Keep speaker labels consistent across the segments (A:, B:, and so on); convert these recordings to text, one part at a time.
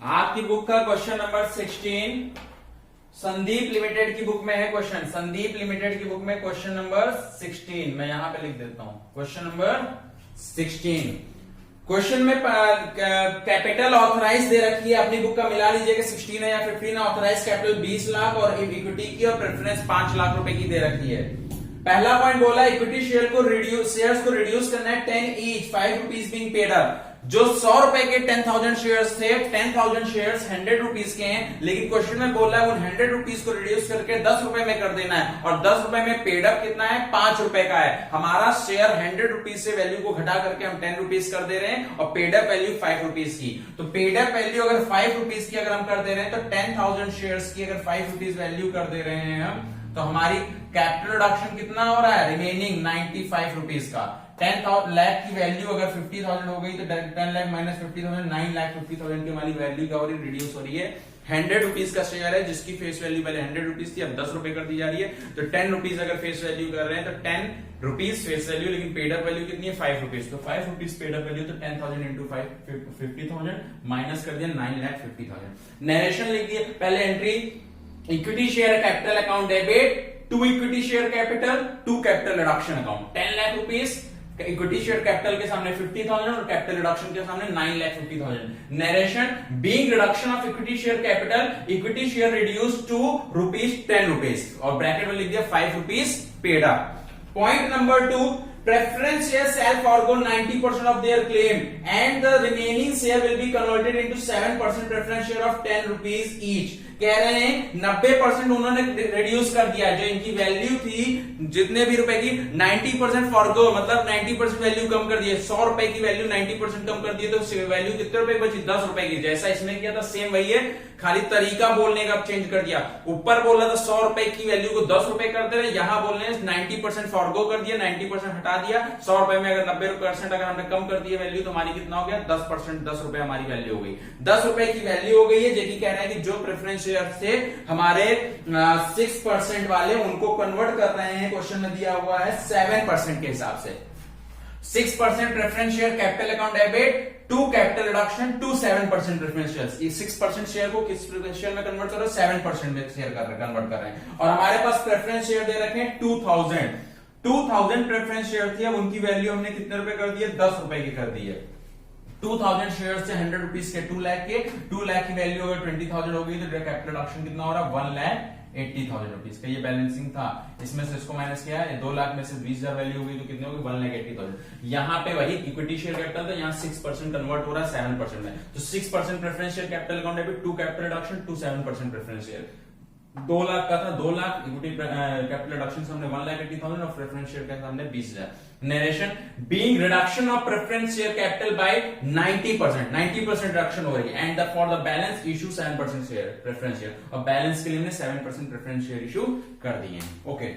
A: आपकी बुक का question number 16 Sandeep limited की बुक में है क्वेश्चन। संदीप लिमिटेड की बुक में क्वेश्चन नंबर 16 मैं यहां पे लिख देता हूं। क्वेश्चन नंबर 16 क्वेश्चन में कैपिटल ऑथराइज दे रखी है। अपनी बुक का मिला लीजिएगा 16 है या 15 है। ऑथराइज कैपिटल 20 लाख और इक्विटी की और प्रेफरेंस 5 लाख रुपए की दे रखी है। पहला पॉइंट बोला इक्विटी शेयर्स को रिड्यूस करना है 10 each 5 rupees being paid up. जो 100 रुपए के 10,000 शेयर्स थे 10,000 शेयर्स 100 रुपीज के हैं, लेकिन क्वेश्चन में बोला है उन 100 रुपीज को रिड्यूस करके 10 रुपए में कर देना है और 10 रुपए में पेड अप कितना है 5 रुपए का है। हमारा शेयर 100 रुपीज से वैल्यू को घटा करके हम 10 रुपीज कर दे रहे हैं और पेड अप वैल्यू 5 रुपीज की। तो पेड अप वैल्यू अगर 5 रुपीज की अगर हम कर दे रहे हैं तो 10,000 शेयर्स की अगर 5 रुपीज वैल्यू कर दे रहे हैं हम, तो हमारी कैपिटल रिडक्शन कितना हो रहा है रिमेनिंग 95 रुपीज का। 10 लाख की वैल्यू अगर 50,000 हो गई तो 10 लाख माइनस 50,000 9 लाख 50,000 की हमारी वैल्यू क्या हो रही है रिड्यूस हो रही है। 100 रुपीज का शेयर है जिसकी फेस वैल्यू पहले 100 रुपीज थी अब 10 रुपए कर दी जा रही है। तो 10 रुपीज अगर फेस वैल्यू कर रहे हैं तो 10 रुपीज फेस वैल्यू, लेकिन पेड अप वैल्यू कितनी है 5 रुपीज। तो 5 रुपीज पेड अप वैल्यू तो 10,000 इंटू 50,000 माइनस कर दिया 9,50,000। नरेशन लिख दिया। पहले entry equity share capital account debit to equity share capital to capital reduction account 10 lakh rupees. Equity share capital के सामने 50,000 और कैपिटल रिडक्शन के सामने 9,50,000। Narration being reduction of equity share capital equity share reduce to ₹10 rupees और bracket में लिख दिया 5 rupees paid up. Point number 2 preference share shall forgo 90% of their claim and the remaining share will be converted into 7% preference share of 10 rupees each। कह रहे हैं 90% उन्होंने reduce कर दिया। जो इनकी वैल्यू थी जितने भी रुपए की 90% फॉरगो मतलब 90% वैल्यू कम कर दिए। 100 रुपए की वैल्यू 90% कम कर दिए तो वैल्यू कितने रुपए की बची 10 रुपए की। जैसा इसमें किया था सेम वही है, खाली तरीका बोलने का चेंज कर दिया। ऊपर बोला था 100 रुपए की वैल्यू को 10 रुपए कर दे रहे, यहां बोल रहे हैं 90% फॉरगो कर दिया 90% हटा दिया। 100 रुपए में अगर 90% अगर हमने कम कर दिया वैल्यू तो हमारी कितना हो गया 10%। 10 रुपए हमारी वैल्यू हो गई। 10 रुपए की वैल्यू हो गई है। जेकी कह रहा है कि जो प्रेफरेंस शेयर थे हमारे 6% वाले उनको कन्वर्ट कर रहे हैं। क्वेश्चन में दिया हुआ है 7% के हिसाब से। 6% preference share capital account debit to capital reduction to 7% preference share. 6% share को किस शेयर में कन्वर्ट कर रहे हैं 7% में शेयर कन्वर्ट कर रहे हैं। और हमारे पास प्रेफरेंस शेयर दे रखे हैं 2000 प्रेफरेंस शेयर थी। अब उनकी वैल्यू हमने कितने रुपए कर दी है 10 रुपए की कर दी है। 2000 शेयर से 100 रुपीज के 2 लाख के 2 लाख की वैल्यू अगर 20,000 हो गई तो कैपिटल रिडक्शन कितना हो रहा है 1,80,000 रुपीज का। ये बैलेंसिंग था, इसमें से इसको माइनस किया है 2 लाख में से 20,000 वैल्यू हो गई तो कितने हो गई 1,80,000। यहाँ पे वही इक्विटी शेयर कैपिटल था, यहाँ 6% कन्वर्ट हो रहा है 7% में। तो 6% preference share capital account debit to capital reduction to 7% preference share. 2 lakh का था 2 लाख इक्विटी कैपिटल रिडक्शन सामने 1,80,000 और प्रेफरेंस शेयर के सामने 20,000। Narration being reduction of preference share capital by 90% reduction हो रही है and for the balance issue 7% share preference share और बैलेंस के लिए हमने 7% प्रेफरेंस शेयर इशू कर दिए। ओके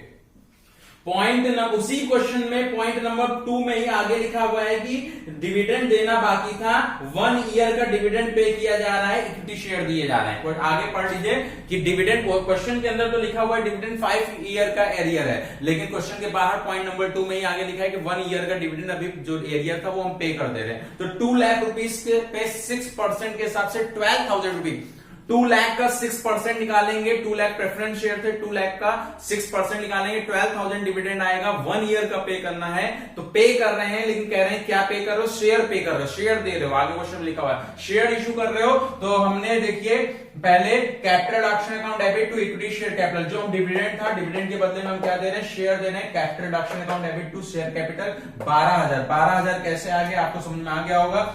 A: पॉइंट उसी क्वेश्चन में पॉइंट नंबर 2 में ही आगे लिखा हुआ है कि डिविडेंड देना बाकी था 1 ईयर का डिविडेंड पे किया जा रहा है, इक्विटी शेयर दिए जा रहे हैं। आगे पढ़ लीजिए कि डिविडेंड क्वेश्चन के अंदर तो लिखा हुआ है डिविडेंड 5 ईयर का एरियर है, लेकिन क्वेश्चन के बाहर पॉइंट नंबर 2 में ही आगे लिखा है कि 1 ईयर का डिविडेंड अभी जो एरियर था वो हम पे कर दे रहे हैं। तो 2 लाख रुपीज के पे 6% के हिसाब से 12,000 रुपीज 2 लाख का 6% निकालेंगे। 2 लाख प्रेफरेंस शेयर थे 2 लाख का 6% निकालेंगे 12,000 डिविडेंड आएगा। 1 ईयर का पे करना है तो पे कर रहे हैं, लेकिन कह रहे हैं क्या पे कर रहे हो शेयर पे कर रहे हो, शेयर दे रहे हो। आगे क्वेश्चन लिखा हुआ है शेयर इशू कर रहे हो। तो हमने देखिए पहले capital reduction account debit to equity share capital, जो हम डिविडेंड था डिविडेंड के बदले में हम क्या दे रहे हैं शेयर दे रहे हैं। Capital reduction account debit to share capital 12,000 कैसे आ गया आपको समझ में आ गया होगा।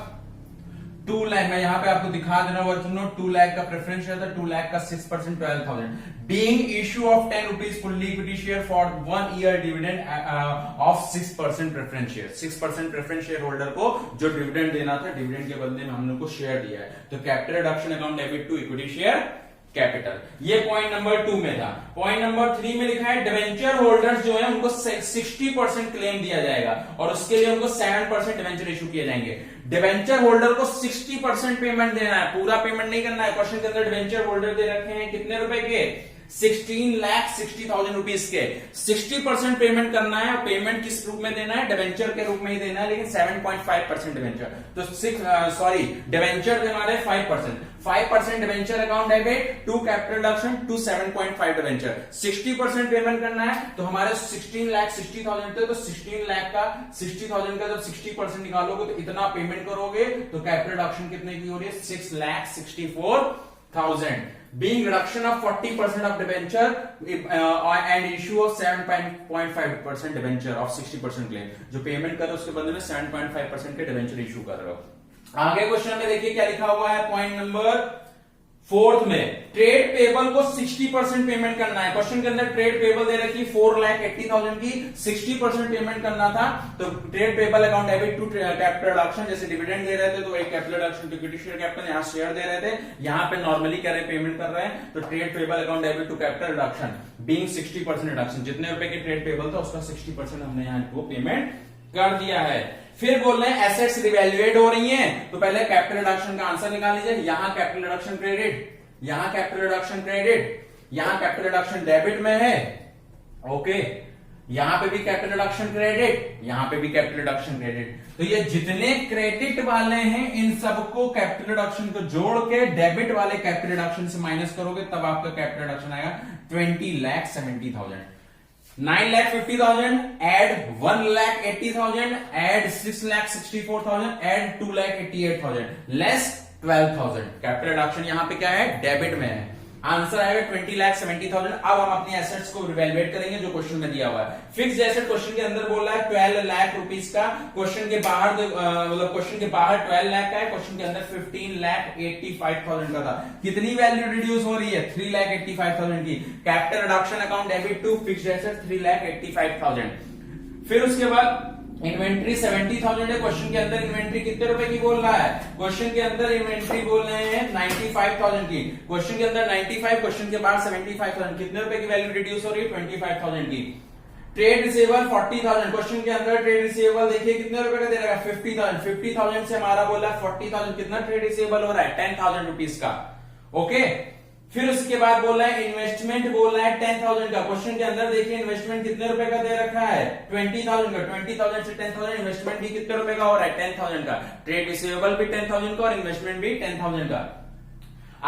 A: 2 लाख मैं यहाँ पे आपको दिखा दे रहा हूँ 2 लाख का प्रेफरेंस शेयर था 2 लाख का 6% 12,000 being issue of 10 rupees fully equity share for 1 year dividend of 6% preference share. 6% preference share holder को जो डिविडेंड देना था डिविडेंड के बदले में हमने को शेयर दिया है। तो capital reduction account debit to equity share capital, ये पॉइंट नंबर 2 में था। पॉइंट नंबर 3 में लिखा है डिवेंचर होल्डर्स जो है उनको 60% क्लेम दिया जाएगा और उसके लिए उनको 7% डिवेंचर इशू किए जाएंगे। डिवेंचर होल्डर को 60% पेमेंट देना है, पूरा पेमेंट नहीं करना है। क्वेश्चन के अंदर डिवेंचर होल्डर दे रखे हैं कितने रुपए के 16,60,000 रुपीज के 60% पेमेंट करना है। और पेमेंट किस रूप में देना है? डिवेंचर के रूप में ही देना है, लेकिन 7.5% डिवेंचर। तो डिवेंचर हमारे 5% debenture account debit to capital reduction to 7.5 debenture. 60% payment करना है तो हमारे 16,60,000 थे, तो 16 लाख का 60,000 का जब 60% निकालोगे तो इतना पेमेंट करोगे, तो कैपिटल रिडक्शन कितने की हो रही है? 6,64,000 being reduction of 40% of debenture and issue of 7.5% debenture of 60% claim। जो पेमेंट कर रहे हो उसके बदले में 7.5% के डिवेंचर इशू कर रहे हो। आगे क्वेश्चन में देखिए क्या लिखा हुआ है पॉइंट नंबर 4 में, ट्रेड पेबल को 60% पेमेंट करना है। क्वेश्चन के अंदर ट्रेड पेबल दे रखी 4,80,000 की, 60% पेमेंट करना था। तो trade payable account debit to capital reduction, जैसे डिविडेंड दे रहे थे तो एक capital reduction to equity share capital, यहां शेयर दे रहे थे, यहां पे नॉर्मली कह रहे पेमेंट कर रहे हैं, तो trade payable account debit to capital reduction being 60% reduction, जितने रुपए की ट्रेड पेबल था उसका 60% हमने यहां को पेमेंट कर दिया है। फिर बोल रहे हैं एसेट्स रिवैल्यूएट हो रही हैं, तो पहले कैपिटल रिडक्शन का आंसर निकाल लीजिए। यहां कैपिटल रिडक्शन क्रेडिट, यहां कैपिटल रिडक्शन क्रेडिट, यहां कैपिटल रिडक्शन डेबिट में है, ओके। यहां पे भी कैपिटल रिडक्शन क्रेडिट, यहां पे भी कैपिटल रिडक्शन क्रेडिट। तो ये जितने क्रेडिट वाले हैं इन सबको कैपिटल रिडक्शन को जोड़ के डेबिट वाले कैपिटल रिडक्शन से माइनस करोगे, तब आपका कैपिटल रिडक्शन आएगा 20,70,000। 9,50,000 add 1,80,000 add 6,64,000 add 2,88,000 less 12,000। Capital reduction यहां पे क्या है? डेबिट में है। आंसर आएगा 20,70,000। अब हम अपनी एसेट्स को रिवैल्यूएट करेंगे जो क्वेश्चन में दिया हुआ है। फिक्स्ड एसेट क्वेश्चन के अंदर बोल रहा है 12 लाख रुपीस का, क्वेश्चन के बाहर मतलब क्वेश्चन के बाहर 12 लाख का है, क्वेश्चन के अंदर 15,85,000 का था। कितनी वैल्यू रिड्यूस हो रही है? 3,85,000 की। Capital reduction account debit to fixed asset 3,85,000। फिर उसके बाद इन्वेंट्री 70,000 है। क्वेश्चन के अंदर इन्वेंट्री कितने रुपए की बोल रहा है? क्वेश्चन के अंदर इन्वेंट्री बोल रहे हैं 95,000 की। क्वेश्चन के अंदर 95, क्वेश्चन के बाद 75,000, कितने रुपए की वैल्यू रिड्यूस हो रही है? 25,000 की। ट्रेड रिसीवेबल 40,000, क्वेश्चन के अंदर ट्रेड रिसीवेबल देखिए कितने रुपए का दे रहा है? 50,000। 50,000 से हमारा बोला है 40,000, कितना ट्रेड रिसीवेबल हो रहा है? 10,000 रुपीज का, ओके। फिर उसके बाद बोल रहा है इन्वेस्टमेंट बोल रहा है 10,000 का। क्वेश्चन के अंदर देखिए इन्वेस्टमेंट कितने रुपए का दे रखा है? 20,000 का। 20,000 से 10,000 इन्वेस्टमेंट भी कितने रुपए का हो रहा है? 10,000 का। ट्रेड रिसीवेबल भी 10,000 का और इन्वेस्टमेंट भी 10,000 का।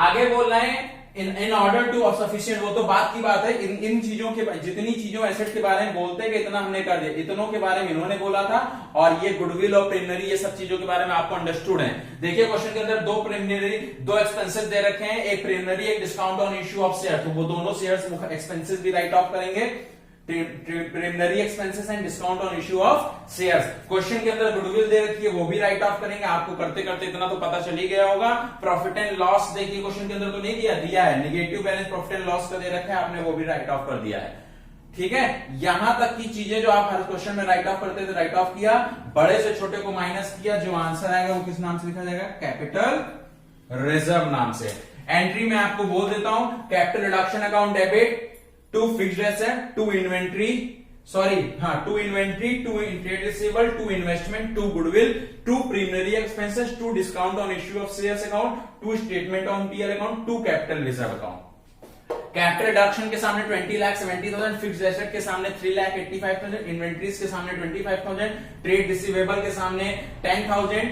A: आगे बोल रहे हैं इन ऑर्डर टू सफिशिएंट, वो तो बात की बात है। इन चीजों के जितनी चीजों एसेट के बारे में बोलते हैं कि इतना हमने कर दिया, इतनों के बारे में इन्होंने बोला था, और ये गुडविल और प्रीलिमिनरी ये सब चीजों के बारे में आपको अंडरस्टूड है। देखिए क्वेश्चन के अंदर दो प्रीलिमिनरी, दो एक्सपेंसेस दे रखे हैं, एक प्रीलिमिनरी एक discount on issue of share, तो वो दोनों शेयर्स एक्सपेंसेस भी राइट ऑफ करेंगे। Preliminary expenses and discount on issue of shares. Question के अंदर गुडविल दे रखी है, वो भी राइट ऑफ करेंगे। आपको करते करते इतना तो पता चल ही गया होगा। प्रॉफिट एंड लॉस देखिए क्वेश्चन के अंदर तो नहीं दिया है, negative balance profit and loss का दे रखा है, आपने वो भी राइट ऑफ कर दिया है। ठीक है, यहां तक की चीजें जो आप हर क्वेश्चन में राइट ऑफ करते थे राइट ऑफ किया, बड़े से छोटे को माइनस किया, जो आंसर आएगा वो किस नाम से लिखा जाएगा? कैपिटल रिजर्व नाम से। एंट्री में आपको बोल देता हूं, capital reduction account debit to fixed asset to inventory, to inventory, to trade receivable, to investment, to goodwill, to preliminary expenses, to discount on issue of shares account, to statement on PL account, to capital reserve account. Capital reduction के सामने 20,70,000, fixed asset के सामने 3,85,000, inventories के सामने 25,000, trade receivable के सामने 10,000,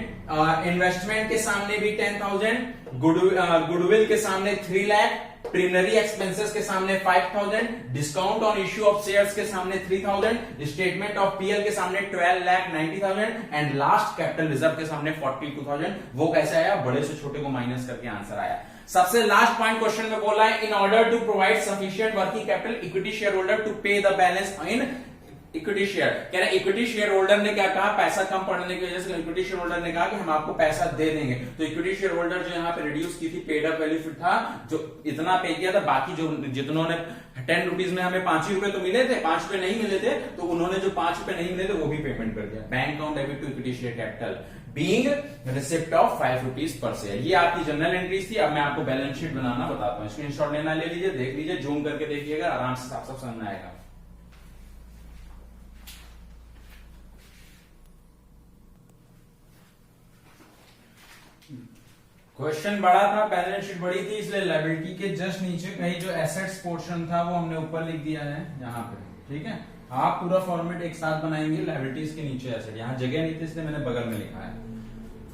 A: investment के सामने भी 10,000, गुडविल के सामने 3 लाख, प्रीलिमिनरी एक्सपेंसेस के सामने 5,000, discount on issue of shares के सामने 3,000, स्टेटमेंट ऑफ पीएल के सामने 12,90,000 एंड लास्ट कैपिटल रिजर्व के सामने 42,000। वो कैसे आया? बड़े से छोटे को माइनस करके आंसर आया। सबसे लास्ट पॉइंट क्वेश्चन में बोला है in order to provide sufficient working capital equity share holder to pay the balance in equity share. कह रहे इक्विटी शेयर होल्डर ने क्या कहा? पैसा कम पड़ने की वजह से इक्विटी शेयर होल्डर ने कहा कि हम आपको पैसा दे देंगे। तो इक्विटी शेयर होल्डर जो यहाँ पे रिड्यूस की थी, पेड अप वैल्यू फिर था, जो इतना पे किया था, बाकी जो जितनों ने 10 रुपीज में हमें 5 रुपए तो मिले थे, 5 रुपए नहीं मिले थे, तो उन्होंने जो 5 रुपए नहीं मिले थे वो भी पेमेंट कर दिया। Bank account debit to equity share capital being receipt of 5 rupees per share. ये आपकी जनरल एंट्रीज थी। अब मैं आपको बैलेंस शीट बनाना बताता हूँ। स्क्रीनशॉट लेना ले लीजिए, देख लीजिए, जूम करके देखिएगा, आराम से सब समझ में आएगा। क्वेश्चन बड़ा था, बैलेंस शीट बड़ी थी, इसलिए लायबिलिटी के जस्ट नीचे कहीं जो एसेट्स पोर्शन था वो हमने ऊपर लिख दिया है यहाँ पे, ठीक है। आप पूरा फॉर्मेट एक साथ बनाएंगे, लायबिलिटीज के नीचे एसेट, यहाँ जगह नहीं थी इसलिए मैंने बगल में लिखा है।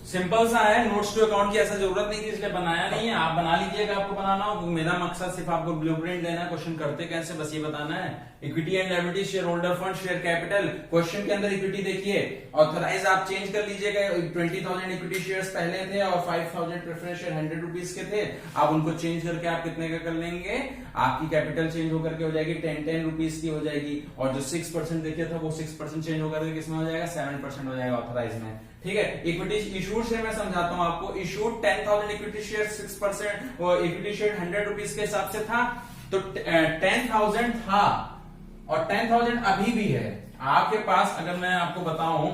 A: सिंपल सा है, नोट्स टू अकाउंट की ऐसा जरूरत नहीं थी इसलिए बनाया नहीं है, आप बना लीजिएगा आपको बनाना हो। मेरा मकसद सिर्फ आपको ब्लूप्रिंट देना है, क्वेश्चन करते कैसे बस ये बताना है। Equity and liability, share holder fund, share capital. Question के अंदर इक्विटी देखिए, ऑथराइज आप चेंज कर लीजिएगा, 20,000 इक्विटी शेयर्स पहले थे और 5,000 प्रेफरेंस शेयर 100 रुपीज के थे। आप उनको चेंज करके आप कितने का कर लेंगे, आपकी कैपिटल चेंज होकर के हो जाएगी 10 रुपीज की हो जाएगी, और जो 6% देखिए था वो 6% चेंज होकर के किसमें हो जाएगा, 7% हो जाएगा ऑथराइज में, ठीक है। इक्विटी इशूड से मैं समझाता हूं आपको, इशूड 10,000 इक्विटी शेयर 6% और इक्विटी शेयर 100 रुपीज के हिसाब से था, तो 10,000 था और 10,000 अभी भी है आपके पास। अगर मैं आपको बताऊं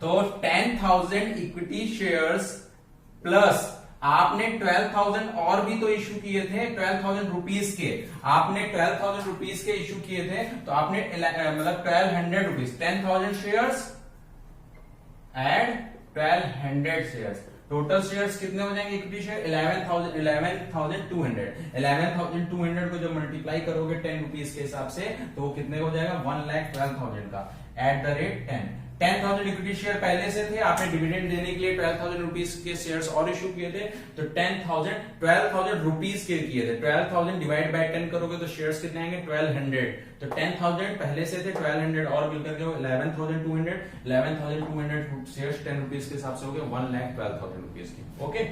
A: तो 10,000 इक्विटी शेयर्स प्लस आपने 12,000 और भी तो इशू किए थे, 12,000 रुपीज के, आपने 12,000 रुपीज के इशू किए थे, तो आपने मतलब 1,200 rupees, 10,000 shares add 1,200 shares, total shares कितने हो जाएंगे इक्विटी शेयर, 11,200। 11,200 को जब मल्टीप्लाई करोगे 10 रुपीज के हिसाब से तो वो कितने हो जाएगा, 1,12,000 का at the rate 10,000 equity share पहले से थे, आपने डिविडेंड देने के लिए 12,000 रुपीज के शेयर्स और इशू किए थे, तो 12,000 रुपीज के किए थे। 12,000 डिवाइड बाय 10 करोगे तो शेयर्स कितने आएंगे, 1,200। तो 10,000 पहले से थे, 1,200 और मिलकर के 11,200। 11,200 शेयर्स 10 रुपीज के हिसाब से हो गए 1,12,000 रुपीज के, ओके।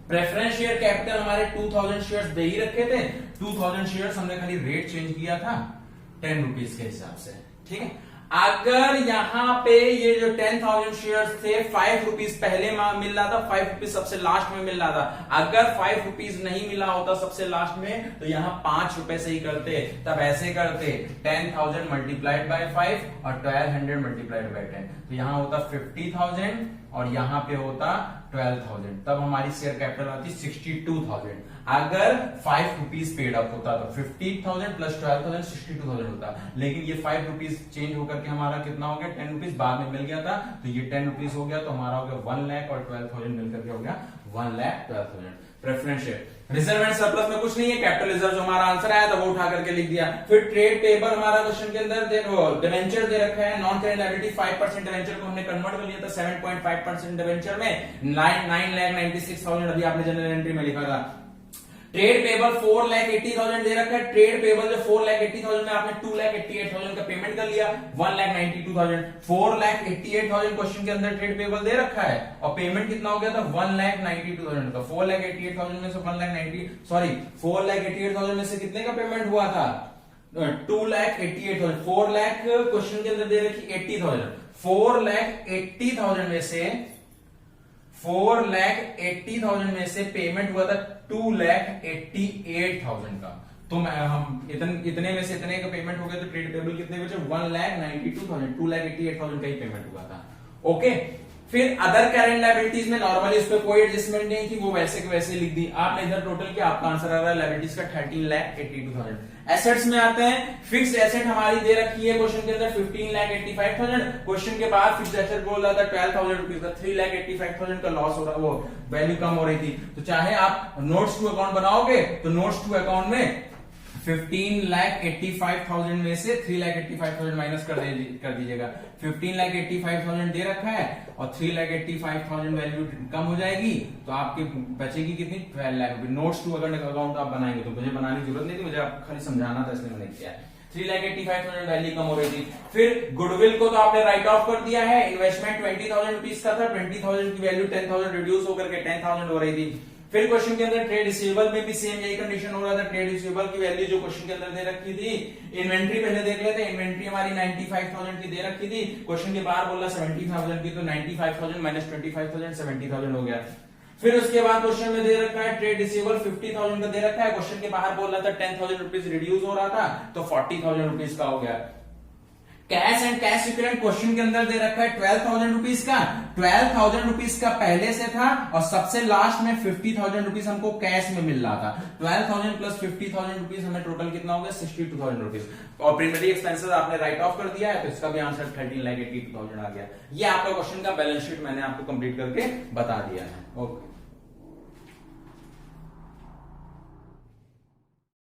A: प्रेफरेंस शेयर कैपिटल हमारे 2,000 शेयर्स दे ही रखे थे, 2,000 शेयर्स हमने खाली रेट चेंज किया था 10 रुपीज के हिसाब से, ठीक है। अगर यहां पे ये जो 10,000 शेयर्स थे 5 रुपीज पहले मिल रहा था, 5 रुपीज सबसे लास्ट में मिल रहा था, अगर 5 रुपीज नहीं मिला होता सबसे लास्ट में तो यहां 5 रुपए से ही करते, तब ऐसे करते 10,000 मल्टीप्लाइड बाय 5 और 1,200 मल्टीप्लाइड बाय 10, तो यहां होता 50,000 और यहां पे होता 12,000, तब हमारी शेयर कैपिटल आती 62,000। अगर 5 रुपीज पेड अप होता तो 50,000 प्लस 12,000 62,000 होता, लेकिन ये 5 रुपीज चेंज होकर के हमारा कितना हो गया, 10 रुपीज बाद में मिल गया था, तो ये 10 रुपीज हो गया, तो हमारा हो गया 1 लाख और 12,000 मिलकर के हो गया 1,12,000। Preference share, reserve and surplus में कुछ नहीं है, कैपिटल रिजर्व जो हमारा आंसर आया था वो उठा करके लिख दिया। फिर ट्रेड पेपर हमारा क्वेश्चन के अंदर डिवेंचर दे रखा है, नॉन करेंट लायबिलिटी 5% डिवेंचर को हमने कन्वर्ट कर लिया था 7.5% डिवेंचर में 9,96,000 अभी आपने जनरल एंट्री में लिखा था। ट्रेड पेबल 4,80,000 दे रखा है, ट्रेड पेबल जो 4,80,000 में आपने 2,88,000 का पेमेंट कर लिया, 1,92,000, 4,88,000 क्वेश्चन के अंदर ट्रेड पेबल दे रखा है और पेमेंट कितना हो गया था 1,92,000 का। 4,88,000 में से 4,88,000 में से कितने का पेमेंट हुआ था, 2,88,000। 4 लाख क्वेश्चन के अंदर दे रखी 80,000, 4,80,000 में से पेमेंट हुआ था 2,88,000 का, तो हम इतने में से इतने का पेमेंट हो गया, तो ट्रेड पेबल कितने बचे 1,92,000, 2,88,000 का ही पेमेंट हुआ था, ओके। फिर अदर करेंट लायबिलिटीज में नॉर्मली उस पर कोई एडजस्टमेंट नहीं थी, वो वैसे के वैसे लिख दी आपने। इधर टोटल क्या आपका आंसर आ रहा है लायबिलिटीज का 13,82,000। एसेट्स में आते हैं, फिक्स एसेट हमारी दे रखी है क्वेश्चन के अंदर 15,85,000, क्वेश्चन के बाद फिक्स एसेट बोल रहा था 12,000 रुपीज का, 3,85,000 का लॉस हो रहा, वो वैल्यू कम हो रही थी। तो चाहे आप नोट्स टू अकाउंट बनाओगे तो नोट्स टू अकाउंट में 15,85,000 में से 3,85,000 माइनस कर दीजिएगा। 15,85,000 दे रखा है और 3,85,000 वैल्यू कम हो जाएगी, तो आपकी बचेगी कितनी 12 लाख रुपए। नोट्स टू अकाउंट आप बनाएंगे तो मुझे बनाने की जरूरत नहीं थी, मुझे आप खाली समझाना था इसलिए मैंने किया। 3,85,000 वैल्यू कम हो रही थी। फिर गुडविल को तो आपने राइट ऑफ कर दिया है, इन्वेस्टमेंट 20,000 रुपीज का था, 20,000 की वैल्यू 10,000 रिड्यूस होकर के 10,000 हो रही थी। फिर क्वेश्चन के अंदर ट्रेड रिसीवेबल में भी सेम यही कंडीशन हो रहा था, ट्रेड रिसीवेबल की वैल्यू जो क्वेश्चन के अंदर दे रखी थी। इन्वेंट्री पहले देख लेते हैं, इन्वेंट्री हमारी 95,000 की दे रखी थी, क्वेश्चन के बाहर बोला 70,000 की, तो 95,000 माइनस 25,000 70,000 हो गया। फिर उसके बाद क्वेश्चन में दे रखा है ट्रेड रिसीवेबल 50,000 का दे रखा है, क्वेश्चन के बाहर बोल रहा था 10,000 रुपीज रिड्यूस हो रहा था, तो 40,000 रुपीज का हो गया। Cash and cash equivalent question के अंदर दे रखा है 12,000 रुपीज का, 12,000 रुपीज का पहले से था और सबसे लास्ट में 50,000 रुपीज हमको कैश में मिल रहा था। 12,000 प्लस 50,000 रुपीज हमें टोटल कितना हो गया 62,000 रुपीज। और प्राइमरी एक्सपेंसेस आपने राइट ऑफ कर दिया है, तो इसका भी आंसर 13,82,000 आ गया। ये आपका क्वेश्चन का बैलेंस शीट मैंने आपको कंप्लीट करके बता दिया है, ओके।